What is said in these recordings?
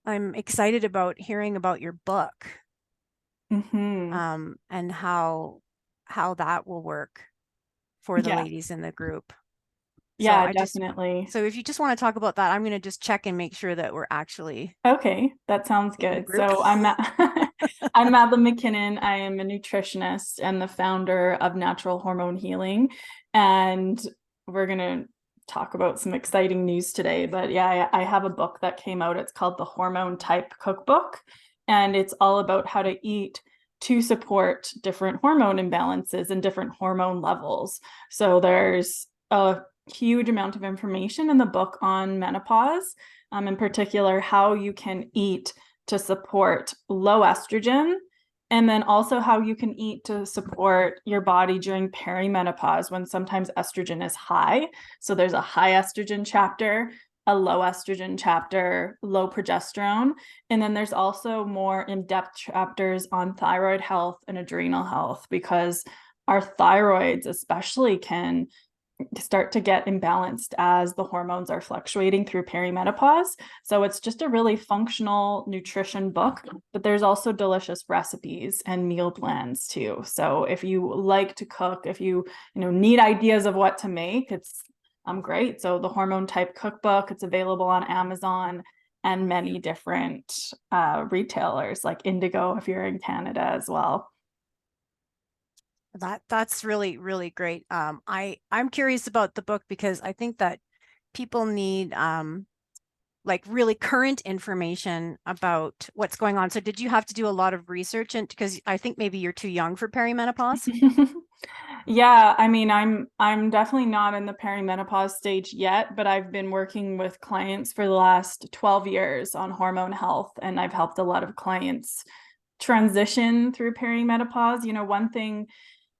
I'm excited about hearing about your book, Hmm. and how that will work for the Yeah, ladies in the group. So yeah, I just definitely. so if you just want to talk about that, I'm going to just check and make sure that we're actually Okay, that sounds in the good. group. So I'm Madeline MacKinnon. I am a nutritionist and the founder of Natural Hormone Healing. And we're gonna talk about some exciting news today. But yeah, I have a book that came out. It's called the Hormone Type Cookbook, and it's all about how to eat to support different hormone imbalances and different hormone levels. So there's a huge amount of information in the book on menopause, in particular, how you can eat to support low estrogen, and then also how you can eat to support your body during perimenopause when sometimes estrogen is high. So there's a high estrogen chapter, a low estrogen chapter, low progesterone. And then there's also more in-depth chapters on thyroid health and adrenal health, because our thyroids especially can start to get imbalanced as the hormones are fluctuating through perimenopause. So it's just a really functional nutrition book, but there's also delicious recipes and meal plans too. So if you like to cook, if you need ideas of what to make, it's great. So the Hormone Type Cookbook, it's available on Amazon and many different retailers like Indigo if you're in Canada as well. That's really, really great. I'm curious about the book because I think that people need like really current information about what's going on. So did you have to do a lot of research? And because I think maybe you're too young for perimenopause. Yeah, I mean, I'm definitely not in the perimenopause stage yet, but I've been working with clients for the last 12 years on hormone health, and I've helped a lot of clients transition through perimenopause. One thing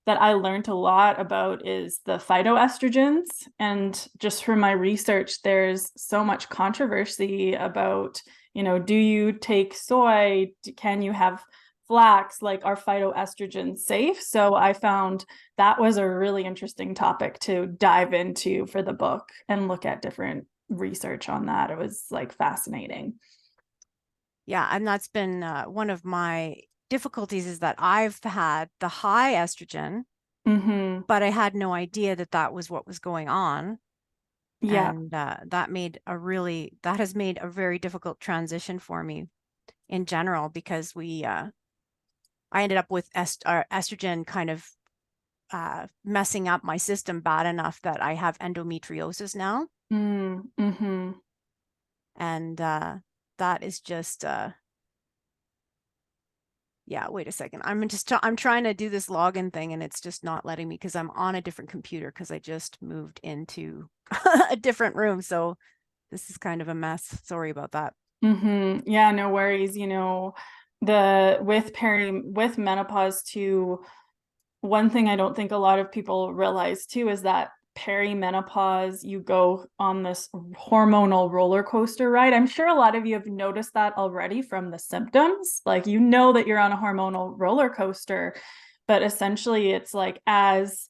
that I learned a lot about is the phytoestrogens. And just from my research, there's so much controversy about, do you take soy? Can you have flax? Like, are phytoestrogens safe? So I found that was a really interesting topic to dive into for the book and look at different research on that. It was like fascinating. Yeah, and that's been one of my difficulties is that I've had the high estrogen, Mm-hmm. but I had no idea that that was what was going on. Yeah. And that has made a very difficult transition for me in general because I ended up with estrogen kind of messing up my system bad enough that I have endometriosis now. Mm-hmm. And that is just yeah, wait a second. I'm trying to do this login thing and it's just not letting me because I'm on a different computer because I just moved into a different room. So this is kind of a mess. Sorry about that. Mm-hmm. Yeah, no worries. The with menopause too, one thing I don't think a lot of people realize too is that perimenopause, you go on this hormonal roller coaster ride. I'm sure a lot of you have noticed that already from the symptoms. Like that you're on a hormonal roller coaster, but essentially it's like as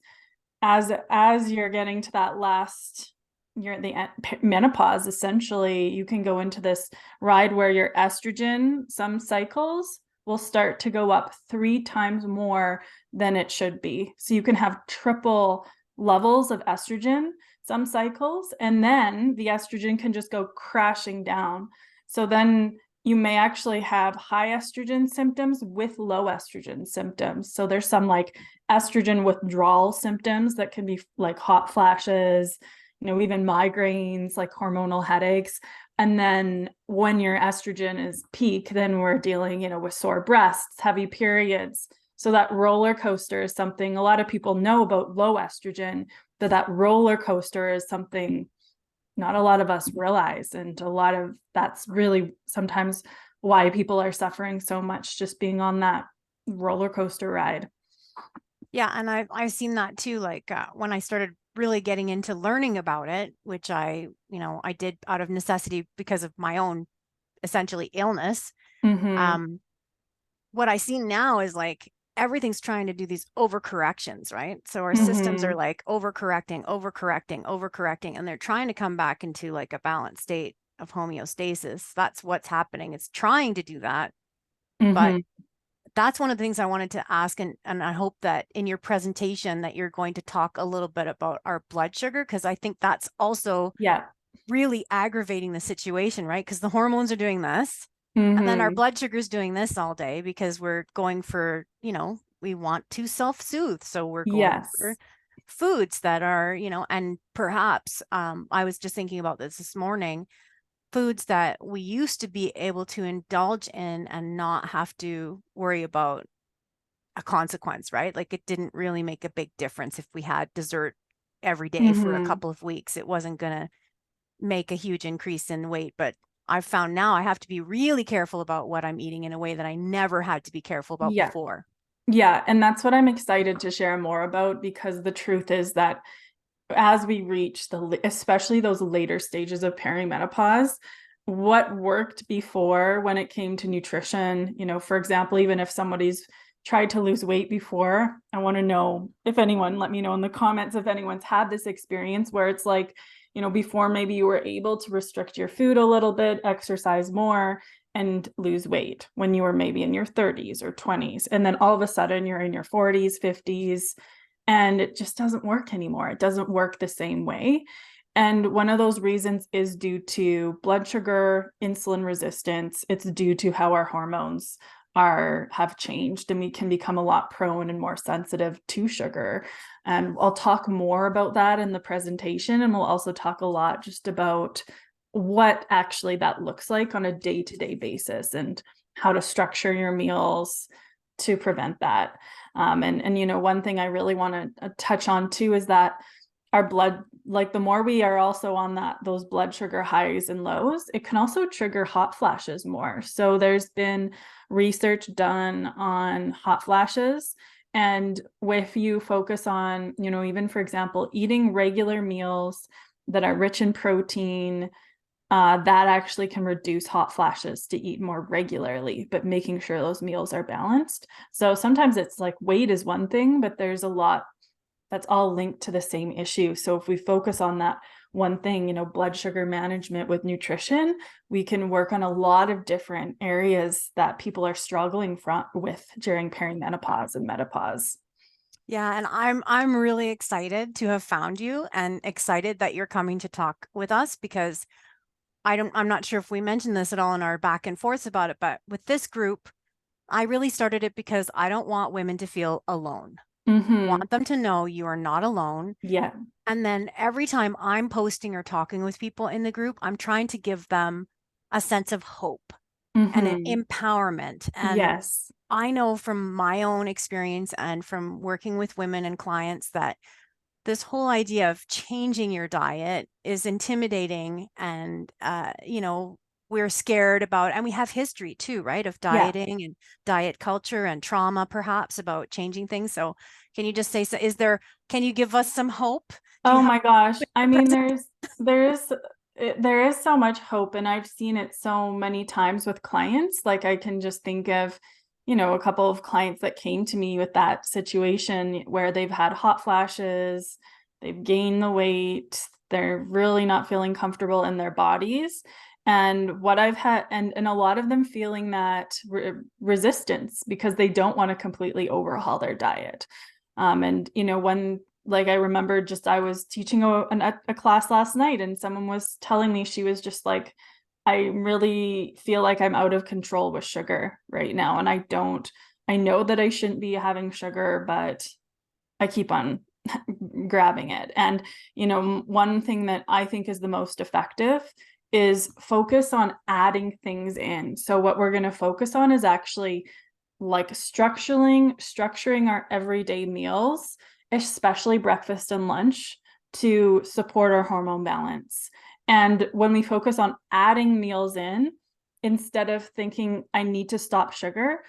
you're getting to that last you're at the menopause, essentially you can go into this ride where your estrogen, some cycles will start to go up 3 times more than it should be. So you can have triple levels of estrogen some cycles, and then the estrogen can just go crashing down. So then you may actually have high estrogen symptoms with low estrogen symptoms. So there's some like estrogen withdrawal symptoms that can be like hot flashes, even migraines, like hormonal headaches. And then when your estrogen is peak, then we're dealing, with sore breasts, heavy periods. So that roller coaster is something a lot of people know about low estrogen, that roller coaster is something not a lot of us realize. And a lot of that's really sometimes why people are suffering so much, just being on that roller coaster ride. Yeah, and I've seen that too. Like when I started really getting into learning about it, which I did out of necessity because of my own essentially illness. Mm-hmm. Um, what I see now is like everything's trying to do these overcorrections, right? So our systems are Mm-hmm. like overcorrecting, overcorrecting, overcorrecting, and they're trying to come back into like a balanced state. of homeostasis. That's what's happening. It's trying to do that. But Mm-hmm. that's one of the things I wanted to ask. And I hope that in your presentation that you're going to talk a little bit about our blood sugar, because I think that's also Yeah. really aggravating the situation, right? Because the hormones are doing this, and then our Mm-hmm. blood sugar is doing this all day because we're going for, we want to self-soothe. So we're going for Yes. foods that are, and perhaps I was just thinking about this morning, foods that we used to be able to indulge in and not have to worry about a consequence, right? Like it didn't really make a big difference if we had dessert every day for a Mm-hmm. couple of weeks. It wasn't going to make a huge increase in weight, but I've found now I have to be really careful about what I'm eating in a way that I never had to be careful about Yeah. before. Yeah. And that's what I'm excited to share more about, because the truth is that as we reach especially those later stages of perimenopause, what worked before when it came to nutrition, for example, even if somebody's tried to lose weight before, I want to know if anyone, let me know in the comments if anyone's had this experience where it's like, before maybe you were able to restrict your food a little bit, exercise more, and lose weight when you were maybe in your 30s or 20s. And then all of a sudden you're in your 40s, 50s, and it just doesn't work anymore. It doesn't work the same way. And one of those reasons is due to blood sugar, insulin resistance. It's due to how our hormones have changed, and we can become a lot prone and more sensitive to sugar. And I'll talk more about that in the presentation, and we'll also talk a lot just about what actually that looks like on a day-to-day basis and how to structure your meals to prevent that. And one thing I really want to touch on too is that our blood, like the more we are also on those blood sugar highs and lows, it can also trigger hot flashes more. So there's been research done on hot flashes. And if you focus on, even for example, eating regular meals that are rich in protein, that actually can reduce hot flashes to eat more regularly, but making sure those meals are balanced. So sometimes it's like weight is one thing, but there's a lot that's all linked to the same issue. So if we focus on that one thing, blood sugar management with nutrition, we can work on a lot of different areas that people are struggling with during perimenopause and menopause. Yeah, and I'm really excited to have found you and excited that you're coming to talk with us because I'm not sure if we mentioned this at all in our back and forths about it, but with this group, I really started it because I don't want women to feel alone. I Mm-hmm. want them to know you are not alone. Yeah. And then every time I'm posting or talking with people in the group, I'm trying to give them a sense of hope and an Mm-hmm. empowerment. And Yes. I know from my own experience and from working with women and clients that this whole idea of changing your diet is intimidating and we're scared about, and we have history too, right, of Yeah. dieting and diet culture and trauma perhaps about changing things. So can you just say, so can you give us some hope? Do you Oh have my gosh. I a mean, present? there is so much hope, and I've seen it so many times with clients. Like I can just think of, a couple of clients that came to me with that situation where they've had hot flashes, they've gained the weight, they're really not feeling comfortable in their bodies. And what I've had, and a lot of them feeling that resistance because they don't want to completely overhaul their diet. And when like I remember I was teaching a class last night, and someone was telling me, she was just like, I really feel like I'm out of control with sugar right now. And I know that I shouldn't be having sugar, but I keep on grabbing it. And, one thing that I think is the most effective is focus on adding things in. So what we're going to focus on is actually like structuring our everyday meals, especially breakfast and lunch, to support our hormone balance. And when we focus on adding meals in, instead of thinking I need to stop sugar,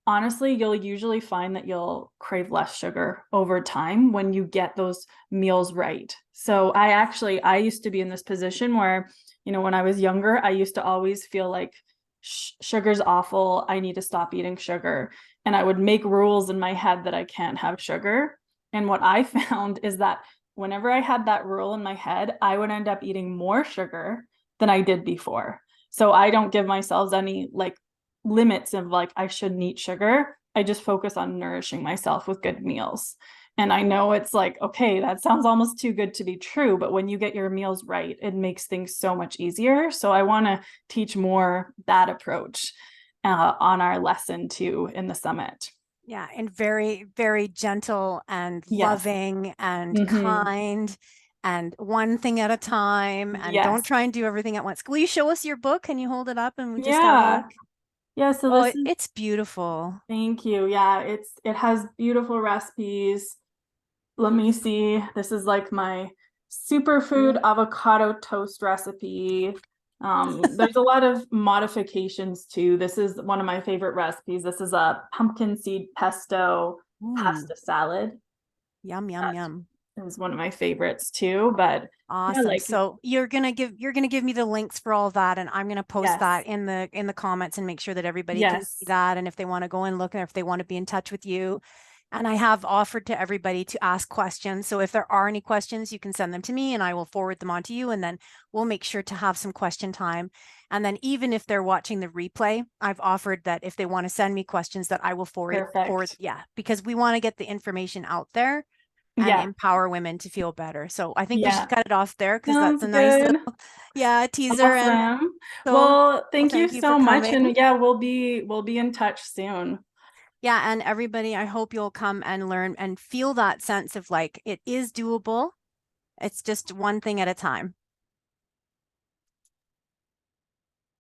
honestly, you'll usually find that you'll crave less sugar over time when you get those meals right. So I used to be in this position where, when I was younger, I used to always feel like sugar's awful. I need to stop eating sugar. And I would make rules in my head that I can't have sugar. And what I found is that whenever I had that rule in my head, I would end up eating more sugar than I did before. So I don't give myself any like limits of like I shouldn't eat sugar. I just focus on nourishing myself with good meals. And I know it's like, okay, that sounds almost too good to be true, but when you get your meals right, it makes things so much easier. So I want to teach more that approach on our lesson too in the summit. Yeah, and very, very gentle and Yes. loving and Mm-hmm. kind and one thing at a time, and don't Yes. try and do everything at once. Will you show us your book? Can you hold it up and we just have a Yeah. look? Yeah. So Oh, this is, it's beautiful. thank you. Yeah. It has beautiful recipes. Let me see. This is like my superfood avocado toast recipe. There's a lot of modifications too. This is one of my favorite recipes. This is a pumpkin seed pesto Ooh, pasta salad. yum, yum, yum. That is one of my favorites too. But yeah, Awesome. like So you're gonna give me the links for all that, and I'm gonna post yes, that in the comments and make sure that everybody can see yes, that. And if they want to go and look, or if they want to be in touch with you, and I have offered to everybody to ask questions. So if there are any questions, you can send them to me, and I will forward them on to you. And then we'll make sure to have some question time. And then even if they're watching the replay, I've offered that if they want to send me questions, that I will forward. perfect. Yeah, because we want to get the information out there and Yeah, empower women to feel better. So I think we should yeah. cut it off there because that's Sounds a nice good. little, yeah, teaser. And Awesome. so Well, thank you thank you for so much. coming. And yeah, we'll be in touch soon. Yeah, and everybody, I hope you'll come and learn and feel that sense of like it is doable. It's just one thing at a time.